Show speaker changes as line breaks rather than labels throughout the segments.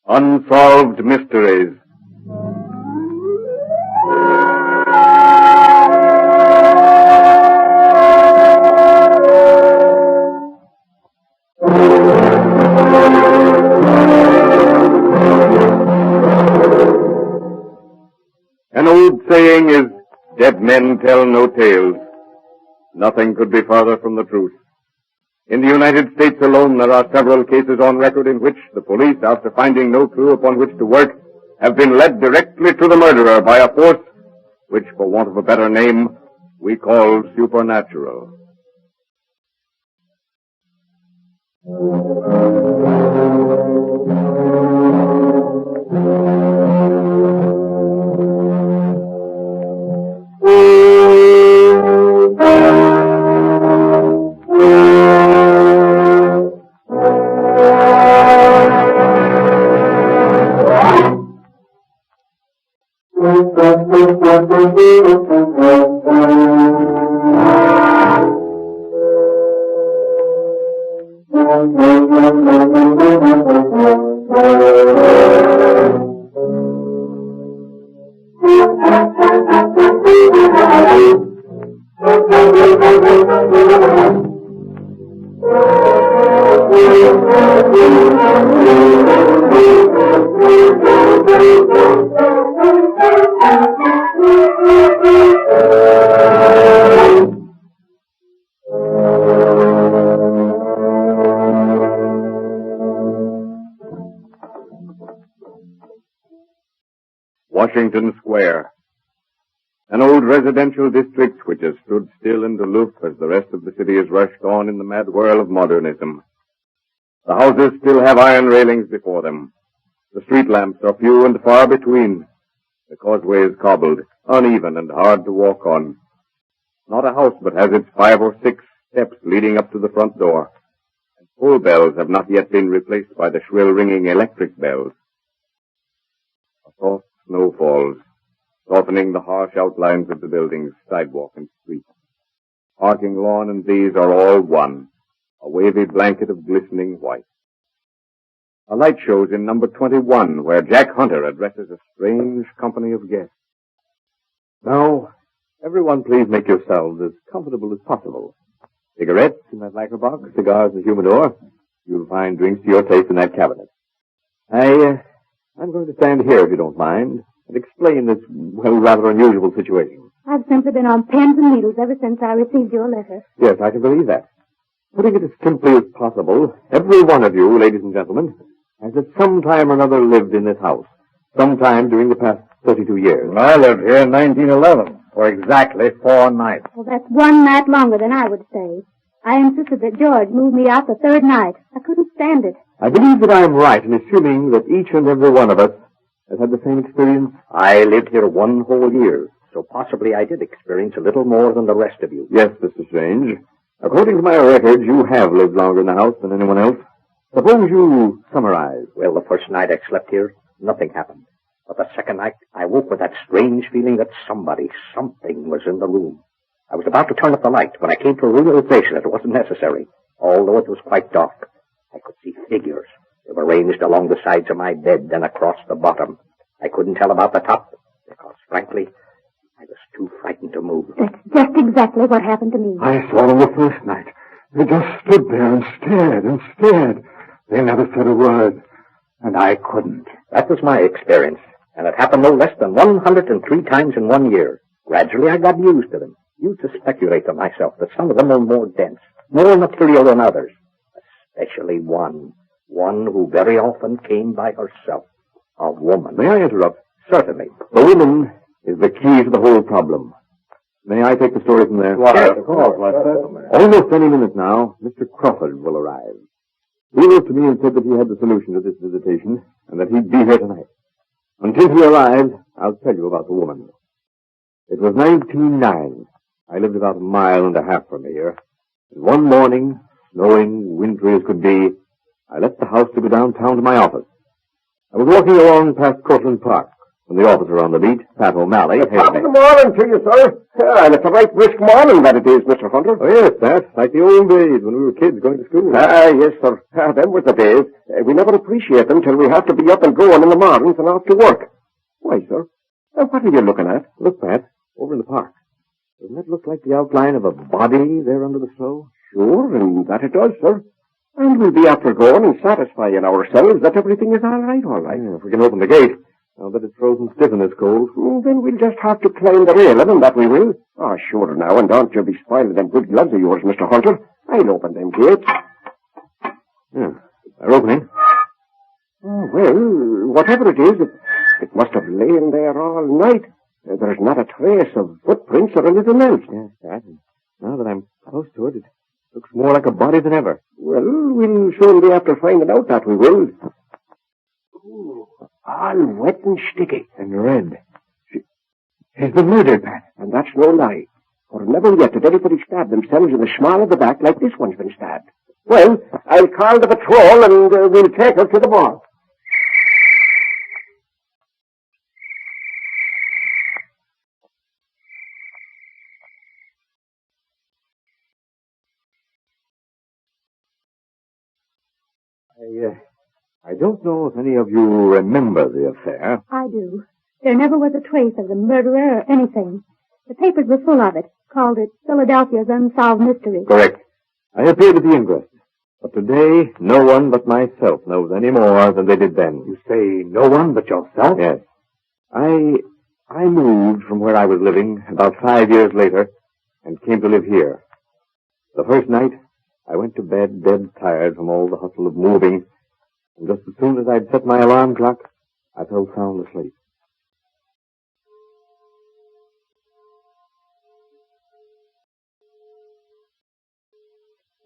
Unsolved Mysteries. An old saying is, dead men tell no tales. Nothing could be farther from the truth. In the United States alone, there are several cases on record in which the police, after finding no clue upon which to work, have been led directly to the murderer by a force which, for want of a better name, we call supernatural. Washington Square, an old residential district which has stood still and aloof as the rest of the city has rushed on in the mad whirl of modernism. The houses still have iron railings before them. The street lamps are few and far between. The causeway is cobbled, uneven and hard to walk on. Not a house but has its 5 or 6 steps leading up to the front door. And full bells have not yet been replaced by the shrill ringing electric bells. A soft snow falls, softening the harsh outlines of the buildings, sidewalk and street. Parking lawn and these are all one, a wavy blanket of glistening white. A light shows in number 21, where Jack Hunter addresses a strange company of guests. Now, everyone please make yourselves as comfortable as possible. Cigarettes in that lacquer box, cigars in the humidor. You'll find drinks to your taste in that cabinet. I'm going to stand here, if you don't mind, and explain this, well, rather unusual situation.
I've simply been on pins and needles ever since I received your letter.
Yes, I can believe that. Putting it as simply as possible, every one of you, ladies and gentlemen, has at some time or another lived in this house, sometime during the past 32 years.
I lived here in 1911, for exactly 4 nights.
Well, that's 1 night longer than I would stay. I insisted that George move me out the 3rd night. I couldn't stand it.
I believe that I am right in assuming that each and every one of us has had the same experience.
I lived here 1 whole year, so possibly I did experience a little more than the rest of you.
Yes, Mr. Strange. According to my records, you have lived longer in the house than anyone else. Suppose you summarize.
Well, the first night I slept here, nothing happened. But the second night, I woke with that strange feeling that something was in the room. I was about to turn up the light when I came to a realization that it wasn't necessary, although it was quite dark. I could see figures. They were ranged along the sides of my bed and across the bottom. I couldn't tell about the top because, frankly, I was too frightened to move.
That's just exactly what happened to me.
I saw them the first night. They just stood there and stared and stared. They never said a word, and I couldn't.
That was my experience, and it happened no less than 103 times in 1 year. Gradually, I got used to them. Used to speculate to myself that some of them were more dense, more material than others. Especially one who very often came by herself, a woman.
May I interrupt?
Certainly.
The woman is the key to the whole problem. May I take the story from there?
Yes, of course.
Almost any minute now, Mr. Crawford will arrive. He wrote to me and said that he had the solution to this visitation, and that he'd be here tonight. Until he arrives, I'll tell you about the woman. It was 1909. I lived about 1.5 miles from here. And one morning, snowing, wintry as could be, I left the house to go downtown to my office. I was walking along past Cortlandt Park From the officer on the beat, Pat O'Malley.
Top of the morning to you, sir. And it's a right brisk morning that it is, Mr. Hunter.
Oh, yes, Pat. Like the old days when we were kids going to school.
Yes, sir. Them was the days. We never appreciate them till we have to be up and going in the mornings and off to work. Why, sir? What are you looking at?
Look, Pat, over in the park. Doesn't that look like the outline of a body there under the snow?
Sure, and that it does, sir. And we'll be after going and satisfying ourselves that everything is all right, all right.
Yeah, if we can open the gate. I'll bet it's frozen stiff in this cold.
Then we'll just have to climb the railing, and that we will. Oh, sure now, and don't you be spoiling them good gloves of yours, Mr. Hunter. I'll open them gates.
Yeah, they're opening.
Oh, well, whatever it is, it must have lain there all night. There's not a trace of footprints or anything else.
Yes, Pat. Now that I'm close to it, it looks more like a body than ever.
Well, we'll soon be after finding out that we will. Ooh, all wet and sticky.
And red. She's been murdered, Pat.
And that's no lie. For never yet did anybody stab themselves in the small of the back like this one's been stabbed. Well, I'll call the patrol and we'll take her to the morgue.
I don't know if any of you remember the affair.
I do. There never was a trace of the murderer or anything. The papers were full of it. Called it Philadelphia's Unsolved Mystery.
Correct. I appeared at the inquest. But today, no one but myself knows any more than they did then.
You say no one but yourself?
Yes. I moved from where I was living about 5 years later and came to live here. The first night, I went to bed dead tired from all the hustle of moving, and just as soon as I'd set my alarm clock, I fell sound asleep.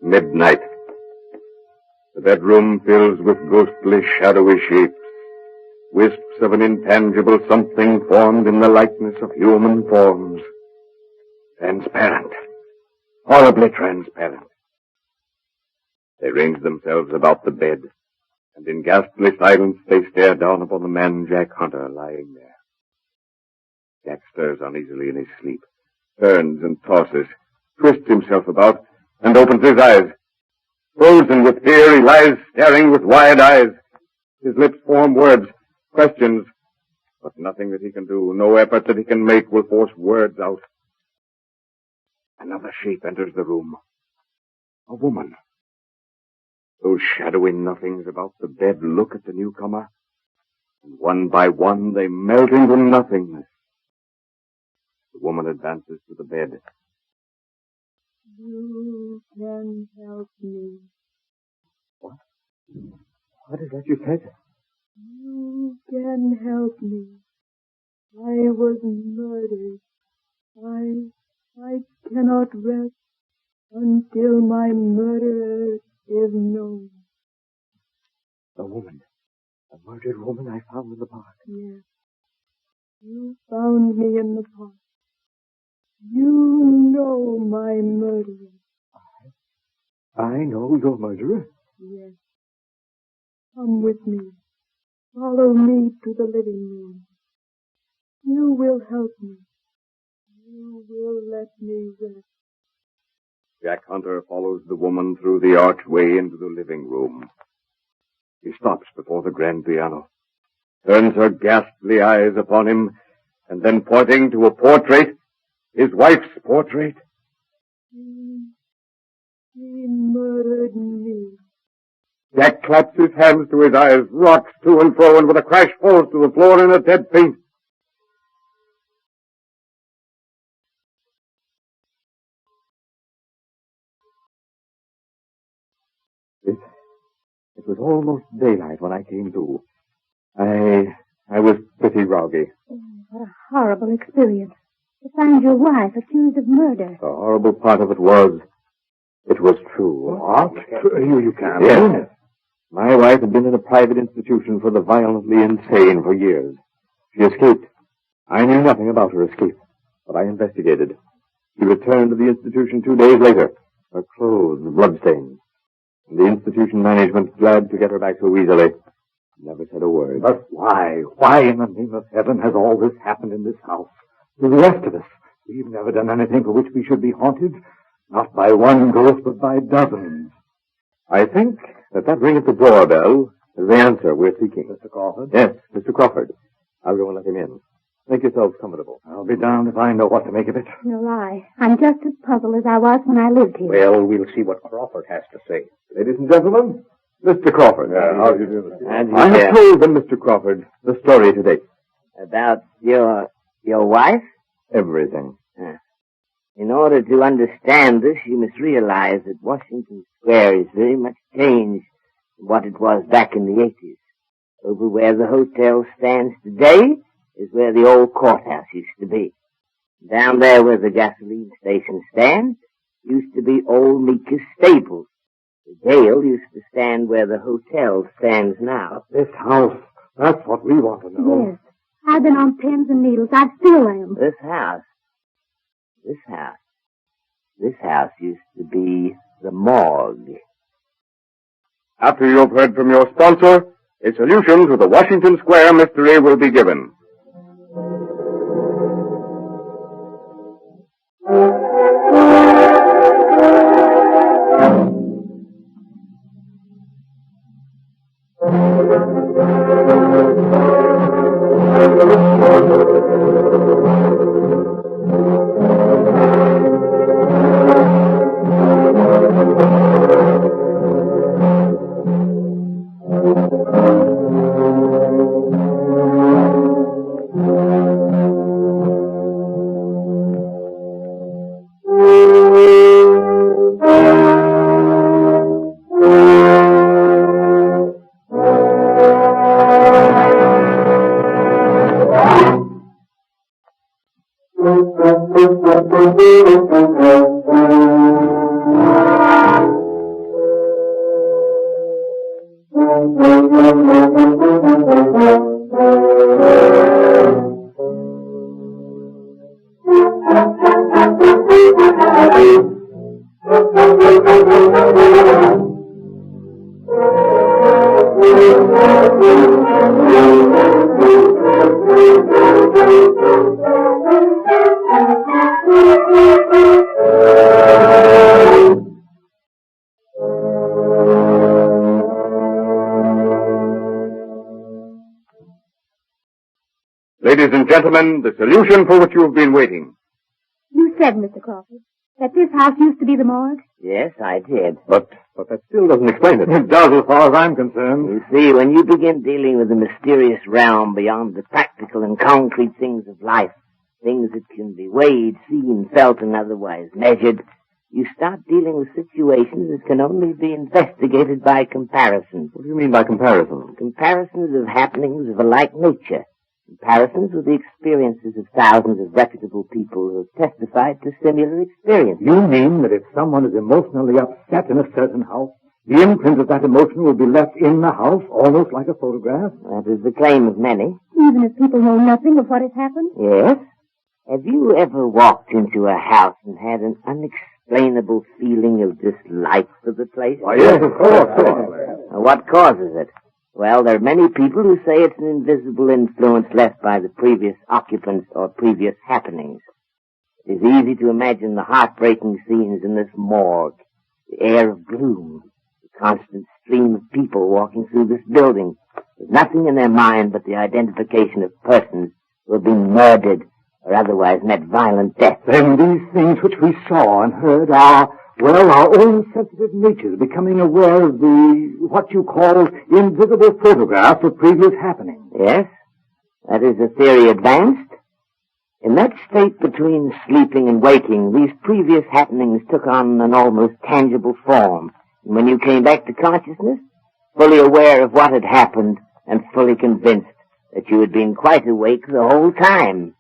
Midnight. The bedroom fills with ghostly, shadowy shapes, wisps of an intangible something formed in the likeness of human forms. Transparent. Horribly transparent. They range themselves about the bed, and in ghastly silence they stare down upon the man Jack Hunter lying there. Jack stirs uneasily in his sleep, turns and tosses, twists himself about, and opens his eyes. Frozen with fear, he lies staring with wide eyes. His lips form words, questions, but nothing that he can do, no effort that he can make will force words out. Another shape enters the room. A woman. Those shadowy nothings about the bed look at the newcomer, and one by one they melt into nothingness. The woman advances to the bed.
You can help me.
What? What is that you said?
You can help me. I was murdered. I cannot rest until my murderer is known.
The woman. The murdered woman I found in the park.
Yes. You found me in the park. You know my murderer.
I know your murderer?
Yes. Come with me. Follow me to the living room. You will help me. You will let me rest.
Jack Hunter follows the woman through the archway into the living room. He stops before the grand piano, turns her ghastly eyes upon him, and then pointing to a portrait, his wife's portrait.
He murdered me.
Jack claps his hands to his eyes, rocks to and fro, and with a crash falls to the floor in a dead faint. It was almost daylight when I came to. I was pretty groggy.
Oh, what a horrible experience. To find your wife accused of murder.
The horrible part of it was true.
What? You can't.
Yes. My wife had been in a private institution for the violently insane for years. She escaped. I knew nothing about her escape, but I investigated. She returned to the institution 2 days later, her clothes bloodstained. And the institution management glad to get her back so easily. Never said a word.
But why? Why in the name of heaven has all this happened in this house? To the rest of us, we've never done anything for which we should be haunted. Not by one ghost, but by dozens.
I think that ring at the doorbell is the answer we're seeking.
Mr. Crawford?
Yes, Mr. Crawford. I'll go and let him in. Make yourselves comfortable.
I'll be damned if I know what to make of it.
No lie. I'm just as puzzled as I was when I lived here.
Well, we'll see what Crawford has to say.
Ladies and gentlemen, Mr. Crawford.
How do you do, Mr.
I have told them, Mr. Crawford, the story to date.
About your wife?
Everything.
In order to understand this, you must realize that Washington Square is very much changed from what it was back in the 80s. Over where the hotel stands today is where the old courthouse used to be. Down there where the gasoline station stands used to be old Meeker's stables. The jail used to stand where the hotel stands now.
This house, that's what we want to know.
Yes. I've been on pins and needles. I still am.
This house used to be the morgue.
After you've heard from your sponsor, a solution to the Washington Square mystery will be given. Ladies and gentlemen, the solution for which you've been waiting.
You said, Mr. Crawford, that this house used to be the morgue?
Yes, I did.
But that still doesn't explain it.
It does as far as I'm concerned.
You see, when you begin dealing with the mysterious realm beyond the practical and concrete things of life, things that can be weighed, seen, felt, and otherwise measured, you start dealing with situations that can only be investigated by comparison.
What do you mean by comparison?
Comparisons of happenings of a like nature. Comparisons with the experiences of thousands of reputable people who have testified to similar experiences.
You mean that if someone is emotionally upset in a certain house, the imprint of that emotion will be left in the house, almost like a photograph?
That is the claim of many.
Even if people know nothing of what has happened?
Yes. Have you ever walked into a house and had an unexplainable feeling of dislike for the place?
Why, yes, of course.
What causes it? Well, there are many people who say it's an invisible influence left by the previous occupants or previous happenings. It is easy to imagine the heartbreaking scenes in this morgue, the air of gloom, the constant stream of people walking through this building, with nothing in their mind but the identification of persons who have been murdered or otherwise met violent death.
Then these things which we saw and heard are, well, our own sensitive natures becoming aware of what you call invisible photographs of previous happenings.
Yes, that is a theory advanced. In that state between sleeping and waking, these previous happenings took on an almost tangible form. And when you came back to consciousness, fully aware of what had happened and fully convinced that you had been quite awake the whole time.